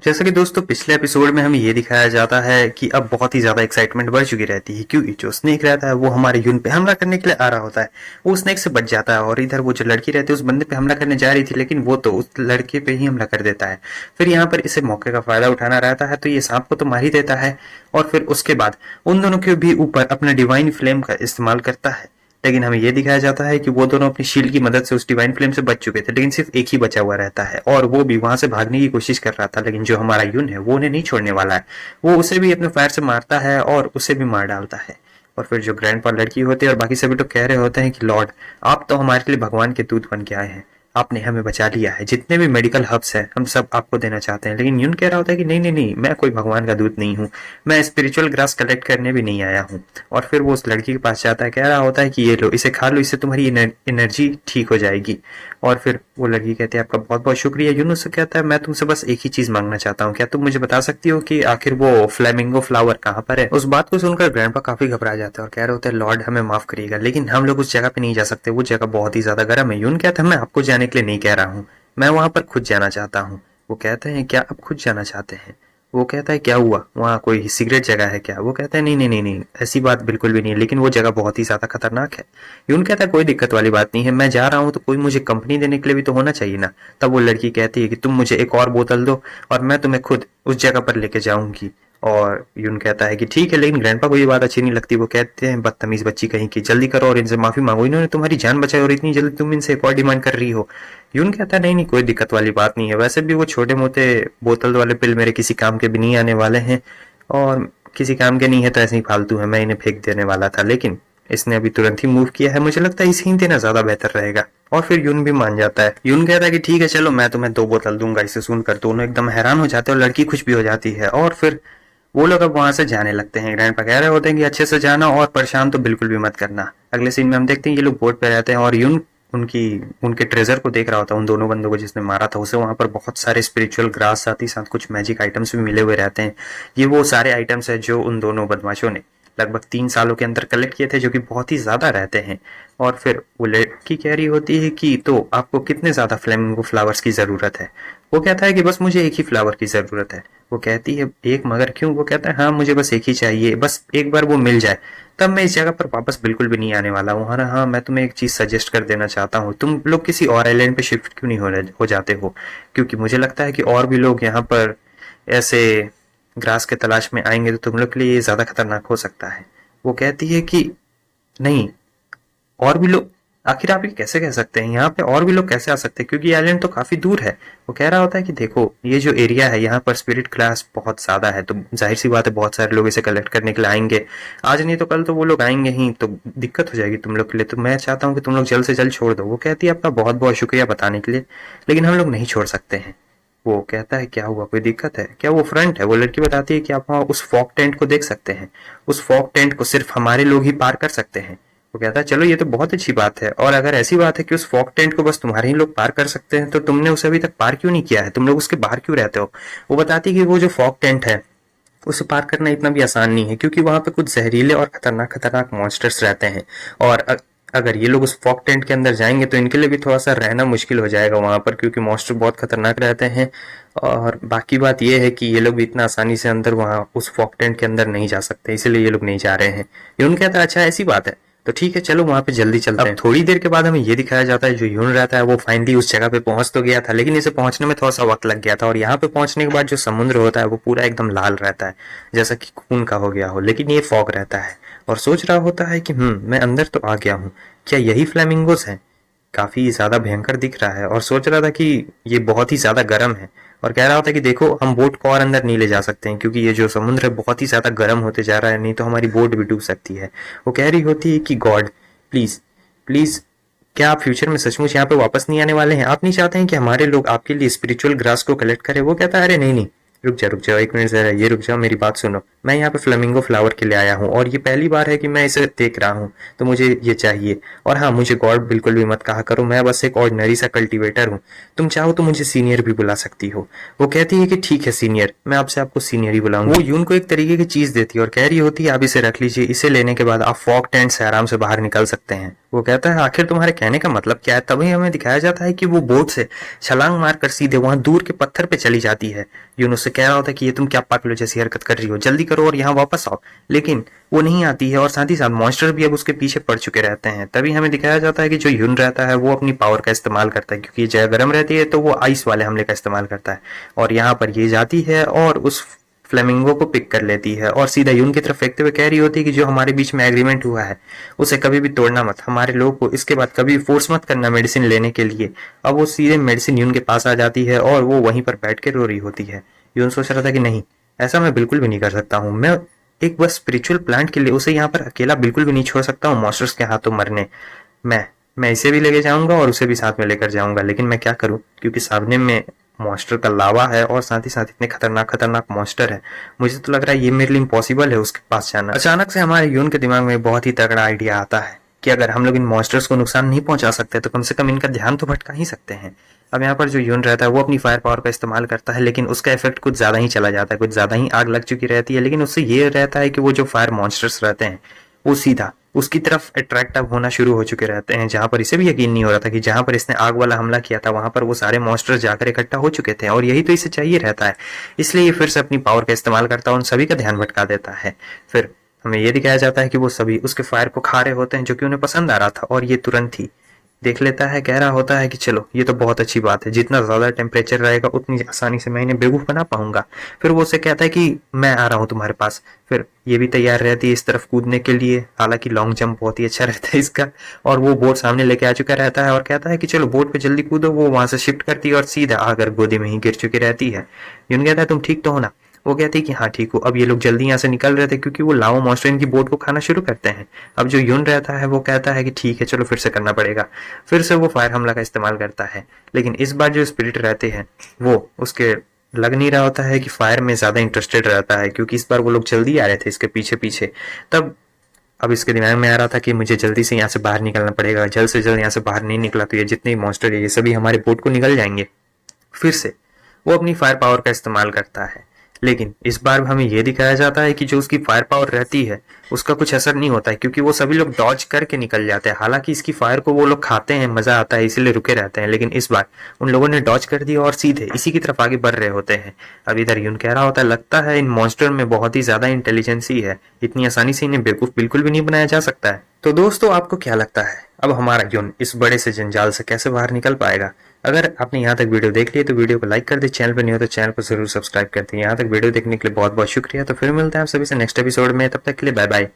जैसा कि दोस्तों पिछले एपिसोड में हमें ये दिखाया जाता है कि अब बहुत ही ज्यादा एक्साइटमेंट बढ़ चुकी रहती है, क्योंकि जो स्नेक रहता है वो हमारे यून पे हमला करने के लिए आ रहा होता है। वो स्नेक से बच जाता है और इधर वो जो लड़की रहती है उस बंदे पे हमला करने जा रही थी, लेकिन वो तो उस लड़के पे ही हमला कर देता है। फिर यहाँ पर इसे मौके का फायदा उठाना रहता है, तो ये सांप को तो मार ही देता है और फिर उसके बाद उन दोनों के भी ऊपर अपना डिवाइन फ्लेम का इस्तेमाल करता है। लेकिन हमें यह दिखाया जाता है कि वो दोनों अपनी शील्ड की मदद से उस डिवाइन फ्लेम से बच चुके थे, लेकिन सिर्फ एक ही बचा हुआ रहता है और वो भी वहां से भागने की कोशिश कर रहा था। लेकिन जो हमारा यून है वो उन्हें नहीं छोड़ने वाला है, वो उसे भी अपने फायर से मारता है और उसे भी मार डालता है। और फिर जो ग्रैंडपा लड़की होती है और बाकी सभी लोग कह रहे होते हैं कि लॉर्ड, आप तो हमारे लिए भगवान के दूत बन के आए हैं, आपने हमें बचा लिया है, जितने भी मेडिकल हब्स हैं हम सब आपको देना चाहते हैं। लेकिन यून कह रहा होता है कि नहीं नहीं नहीं, मैं कोई भगवान का दूत नहीं हूँ, मैं स्पिरिचुअल ग्रास कलेक्ट करने भी नहीं आया हूँ। और फिर वो उस लड़की के पास जाता है, कह रहा होता है कि ये लो, इसे खा लो, इससे तुम्हारी एनर्जी ठीक हो जाएगी। और फिर वो लड़की कहती है आपका बहुत बहुत शुक्रिया। यून उससे कहता है मैं तुमसे बस एक ही चीज मांगना चाहता हूँ, क्या तुम मुझे बता सकती हो कि आखिर वो फ्लेमिंगो फ्लावर कहाँ पर है। उस बात को सुनकर ग्रैंडपा काफी घबरा जाता है और कह रहे होते हैं लॉर्ड हमें माफ करिएगा, लेकिन हम लोग उस जगह पे नहीं जा सकते, वो जगह बहुत ही ज्यादा गर्म है। यून कहता है मैं आपको जाने के लिए नहीं कह रहा हूँ, मैं वहां पर खुद जाना चाहता हूँ। वो कहते हैं क्या आप खुद जाना चाहते हैं। वो कहता है क्या हुआ, वहाँ कोई सीक्रेट जगह है क्या। वो कहता है नहीं नहीं नहीं नहीं, ऐसी बात बिल्कुल भी नहीं है, लेकिन वो जगह बहुत ही ज्यादा खतरनाक है। यून कहता है कोई दिक्कत वाली बात नहीं है, मैं जा रहा हूँ तो कोई मुझे कंपनी देने के लिए भी तो होना चाहिए ना। तब वो लड़की कहती है कि तुम मुझे एक और बोतल दो और मैं तुम्हें खुद उस जगह पर लेके जाऊंगी। और यून कहता है कि ठीक है, लेकिन ग्रैंडपा को ये बात अच्छी नहीं लगती। वो कहते हैं बदतमीज बच्ची कहीं की, जल्दी करो और इनसे माफी मांगो, इन्होंने तुम्हारी जान बचाई और इतनी जल्दी तुम इनसे एक और डिमांड कर रही हो। यून कहता है नहीं नहीं, कोई दिक्कत वाली बात नहीं है, वैसे भी वो छोटे मोटे बोतल वाले पिल मेरे किसी काम के भी नहीं आने वाले हैं, और किसी काम के नहीं है तो ऐसे ही फालतू है, मैं इन्हें फेंक देने वाला था, लेकिन इसने अभी तुरंत ही मूव किया है, मुझे लगता है इसे ही देना ज्यादा बेहतर रहेगा। और फिर यून भी मान जाता है। यून कहता है कि ठीक है चलो, मैं तुम्हें 2 बोतल दूंगा। इसे सुनकर दोनों एकदम हैरान हो जाते हैं और लड़की खुश भी हो जाती है। और फिर वो लोग अब वहां से जाने लगते हैं। ग्रैंडपा कह रहे होते हैं कि अच्छे से जाना और परेशान तो बिल्कुल भी मत करना। अगले सीन में हम देखते हैं ये लोग बोट पे रहते हैं और यून उनकी उनके ट्रेजर को देख रहा होता है, उन दोनों बंदों को जिसने मारा था उसे। वहां पर बहुत सारे स्पिरिचुअल ग्रास, साथ ही साथ कुछ मैजिक आइटम्स भी मिले हुए रहते हैं। ये वो सारे आइटम्स है जो उन दोनों बदमाशों ने लगभग 3 सालों के अंदर कलेक्ट किए थे, जो कि बहुत ही ज्यादा रहते हैं। और फिर वो लड़की कह रही होती है कि तो आपको कितने ज्यादा फ्लेमिंगो फ्लावर्स की जरूरत है। वो कहता है कि बस मुझे एक ही फ्लावर की जरूरत है। वो कहती है एक, मगर क्यों। वो कहता है हाँ मुझे बस एक ही चाहिए, बस एक बार वो मिल जाए तब मैं इस जगह पर वापस बिल्कुल भी नहीं आने वाला हूँ। हाँ मैं तुम्हें एक चीज सजेस्ट कर देना चाहता हूँ, तुम लोग किसी और आइलैंड पे शिफ्ट क्यों नहीं हो जाते हो, क्योंकि मुझे लगता है कि और भी लोग यहाँ पर ऐसे ग्रास के तलाश में आएंगे तो तुम लोग के लिए ये ज्यादा खतरनाक हो सकता है। वो कहती है कि नहीं, और भी लोग, आखिर आप ये कैसे कह सकते हैं, यहाँ पे और भी लोग कैसे आ सकते हैं, क्योंकि ये आइलैंड तो काफी दूर है। वो कह रहा होता है कि देखो ये जो एरिया है यहाँ पर स्पिरिट क्लास बहुत ज्यादा है, तो जाहिर सी बात है बहुत सारे लोग इसे कलेक्ट करने के लिए आएंगे, आज नहीं तो कल तो वो लोग आएंगे ही, तो दिक्कत हो जाएगी तुम लोग के लिए। तो मैं चाहता हूँ कि तुम लोग जल्द से जल्द छोड़ दो। वो कहती है आपका बहुत बहुत शुक्रिया बताने के लिए, लेकिन हम लोग नहीं छोड़ सकते हैं। वो कहता है क्या हुआ, कोई दिक्कत है क्या। वो फ्रंट है। वो लड़की बताती है कि आप वहाँ उस फॉग टेंट को देख सकते हैं, उस फॉग टेंट को सिर्फ हमारे लोग ही पार कर सकते हैं। वो कहता है चलो ये तो बहुत अच्छी बात है, और अगर ऐसी बात है कि उस फॉग टेंट को बस तुम्हारे ही लोग पार कर सकते हैं तो तुमने उसे अभी तक पार क्यों नहीं किया है, तुम लोग उसके बाहर क्यों रहते हो। वो बताती है कि वो जो फॉग टेंट है उसे पार करना इतना भी आसान नहीं है, क्योंकि वहां पे कुछ जहरीले और खतरनाक खतरनाक मॉन्स्टर्स रहते हैं, और अगर ये लोग उस फॉग टेंट के अंदर जाएंगे तो इनके लिए भी थोड़ा सा रहना मुश्किल हो जाएगा वहां पर, क्योंकि मॉन्स्टर बहुत खतरनाक रहते हैं। और बाकी बात यह है कि ये लोग भी इतना आसानी से अंदर वहां उस फॉग टेंट के अंदर नहीं जा सकते, इसलिए ये लोग नहीं जा रहे हैं। ये उनका कहता है अच्छा ऐसी बात है, तो ठीक है चलो वहां पे जल्दी चलते हैं। थोड़ी देर के बाद हमें ये दिखाया जाता है जो यून रहता है वो फाइनली उस जगह पे पहुंच तो गया था, लेकिन इसे पहुंचने में थोड़ा सा वक्त लग गया था। और यहाँ पे पहुंचने के बाद जो समुद्र होता है वो पूरा एकदम लाल रहता है, जैसा कि खून का हो गया हो, लेकिन ये फॉग रहता है। और सोच रहा होता है कि मैं अंदर तो आ गया हूँ, क्या यही फ्लेमिंगोस हैं। काफी ज्यादा भयंकर दिख रहा है और सोच रहा था कि ये बहुत ही ज्यादा गर्म है। और कह रहा होता है कि देखो हम बोट को और अंदर नहीं ले जा सकते हैं, क्योंकि ये जो समुद्र है बहुत ही ज्यादा गर्म होते जा रहा है, नहीं तो हमारी बोट भी डूब सकती है। वो कह रही होती है कि गॉड प्लीज प्लीज, क्या आप फ्यूचर में सचमुच यहाँ पे वापस नहीं आने वाले हैं, आप नहीं चाहते हैं कि हमारे लोग आपके लिए स्पिरिचुअल ग्रास को कलेक्ट करें। वो कहता है अरे नहीं नहीं, रुक जाओ 1 मिनट जरा, ये रुक जाओ, मेरी बात सुनो। मैं यहाँ पे फ्लेमिंगो फ्लावर के लिए आया हूँ और ये पहली बार है कि मैं इसे देख रहा हूँ, तो मुझे ये चाहिए। और हाँ मुझे गॉड बिल्कुल भी मत कहा करो, मैं बस एक ऑर्डिनरी सा कल्टीवेटर हूँ, तुम चाहो तो मुझे सीनियर भी बुला सकती हो। वो कहती है कि ठीक है सीनियर, मैं आपसे आपको सीनियर ही बुलाऊंगी। वो यून को एक तरीके की चीज देती है और कह रही होती है आप इसे रख लीजिए, इसे लेने के बाद आप फॉग टेंट से आराम से बाहर निकल सकते हैं। वो कहता है आखिर तुम्हारे कहने का मतलब क्या है। तभी हमें दिखाया जाता है कि वो बोट से छलांग मारकर सीधे वहां दूर के पत्थर पे चली जाती है। यून उससे कह रहा होता है कि ये तुम क्या पागलों जैसी हरकत कर रही हो, जल्दी करो और यहाँ वापस आओ। लेकिन वो नहीं आती है और साथ ही साथ मॉन्स्टर भी अब उसके पीछे पड़ चुके रहते हैं। तभी हमें दिखाया जाता है कि जो यून रहता है वो अपनी पावर का इस्तेमाल करता है, क्योंकि ये जगह गर्म रहती है तो वो आइस वाले हमले का इस्तेमाल करता है। और यहाँ पर ये जाती है और उस फ्लेमिंगो को पिक कर लेती है और सीधा यून की तरफ फेंकते हुए कह रही होती है कि जो हमारे बीच में एग्रीमेंट हुआ है उसे कभी भी तोड़ना मत, हमारे लोगों को इसके बाद कभी फोर्स मत करना मेडिसिन लेने के लिए। अब वो सीधे मेडिसिन यून के पास आ जाती है और वो वहीं पर बैठ के रो रही होती है। यून सोच रहा था कि नहीं, ऐसा मैं बिल्कुल भी नहीं कर सकता हूँ, मैं एक बस स्पिरिचुअल प्लांट के लिए उसे यहाँ पर अकेला बिल्कुल भी नहीं छोड़ सकता हूँ मॉन्स्टर्स के हाथों मरने। मैं इसे भी लेके जाऊंगा और उसे भी साथ में लेकर जाऊंगा, लेकिन मैं क्या करूं क्योंकि सामने में मॉन्स्टर का लावा है और साथ ही साथ इतने खतरनाक खतरनाक मॉन्स्टर है। मुझे तो लग रहा है ये मेरे लिए इम्पॉसिबल है उसके पास जाना। अचानक से हमारे यून के दिमाग में बहुत ही तगड़ा आइडिया आता है कि अगर हम लोग इन मॉन्स्टर्स को नुकसान नहीं पहुंचा सकते तो कम से कम इनका ध्यान तो भटका ही सकते हैं। अब यहाँ पर जो यून रहता है वो अपनी फायर पावर का इस्तेमाल करता है, लेकिन उसका इफेक्ट कुछ ज्यादा ही चला जाता है, कुछ ज्यादा ही आग लग चुकी रहती है। लेकिन उससे ये रहता है कि वो जो फायर मॉन्स्टर्स रहते हैं वो सीधा उसकी तरफ अट्रैक्ट अब होना शुरू हो चुके रहते हैं, जहां पर इसे भी यकीन नहीं हो रहा था कि जहां पर इसने आग वाला हमला किया था वहां पर वो सारे मॉन्स्टर्स जाकर इकट्ठा हो चुके थे और यही तो इसे चाहिए रहता है। इसलिए ये फिर से अपनी पावर का इस्तेमाल करता है, उन सभी का ध्यान भटका देता है। फिर हमें ये दिखाया जाता है कि वो सभी उसके फायर को खा रहे होते हैं जो कि उन्हें पसंद आ रहा था और ये तुरंत ही देख लेता है, कह रहा होता है कि चलो ये तो बहुत अच्छी बात है, जितना ज्यादा टेम्परेचर रहेगा उतनी आसानी से मैं इन्हें बेवकूफ बना पाऊंगा। फिर वो उसे कहता है कि मैं आ रहा हूँ तुम्हारे पास। फिर ये भी तैयार रहती है इस तरफ कूदने के लिए, हालांकि लॉन्ग जंप बहुत ही अच्छा रहता है इसका। और वो बोट सामने लेके आ चुका रहता है और कहता है कि चलो बोट पे जल्दी कूदो। वो वहां से शिफ्ट करती है और सीधा आकर गोदी में ही गिर चुकी रहती है। यून कहता है तुम ठीक तो हो ना। वो कहती है कि हाँ ठीक हो। अब ये लोग जल्दी यहाँ से निकल रहे थे क्योंकि वो लावा मॉन्स्टर इनकी बोट को खाना शुरू करते हैं। अब जो यून रहता है वो कहता है कि ठीक है चलो फिर से करना पड़ेगा। फिर से वो फायर हमला का इस्तेमाल करता है, लेकिन इस बार जो स्पिरिट रहते हैं वो उसके लग नहीं रहा होता है कि फायर में ज्यादा इंटरेस्टेड रहता है, क्योंकि इस बार वो लोग जल्दी आ रहे थे इसके पीछे पीछे। तब अब इसके दिमाग में आ रहा था कि मुझे जल्दी से यहाँ से बाहर निकलना पड़ेगा, जल्द से जल्द यहाँ से बाहर नहीं निकला तो ये जितने मॉन्स्टर है ये सभी हमारे बोट को निकल जाएंगे। फिर से वो अपनी फायर पावर का इस्तेमाल करता है, लेकिन इस बार हमें यह दिखाया जाता है कि जो उसकी फायर पावर रहती है उसका कुछ असर नहीं होता है, क्योंकि वो सभी लोग डॉज करके निकल जाते हैं। हालांकि इसकी फायर को वो लोग खाते हैं, मजा आता है इसीलिए रुके रहते हैं, लेकिन इस बार उन लोगों ने डॉज कर दिया और सीधे इसी की तरफ आगे बढ़ रहे होते हैं। अब इधर यून कह रहा होता है लगता है इन मॉन्स्टर में बहुत ही ज्यादा इंटेलिजेंसी है, इतनी आसानी से इन्हें बेवकूफ बिल्कुल भी नहीं बनाया जा सकता है। तो दोस्तों आपको क्या लगता है अब हमारा यून इस बड़े से जंजाल से कैसे बाहर निकल पाएगा? अगर आपने यहाँ तक वीडियो देख लिया तो वीडियो को लाइक कर दे, चैनल पर नहीं हो तो चैनल को जरूर सब्सक्राइब कर दे। यहाँ तक वीडियो देखने के लिए बहुत बहुत शुक्रिया। तो फिर मिलते हैं आप सभी से नेक्स्ट एपिसोड में, तब तक के लिए बाय बाय।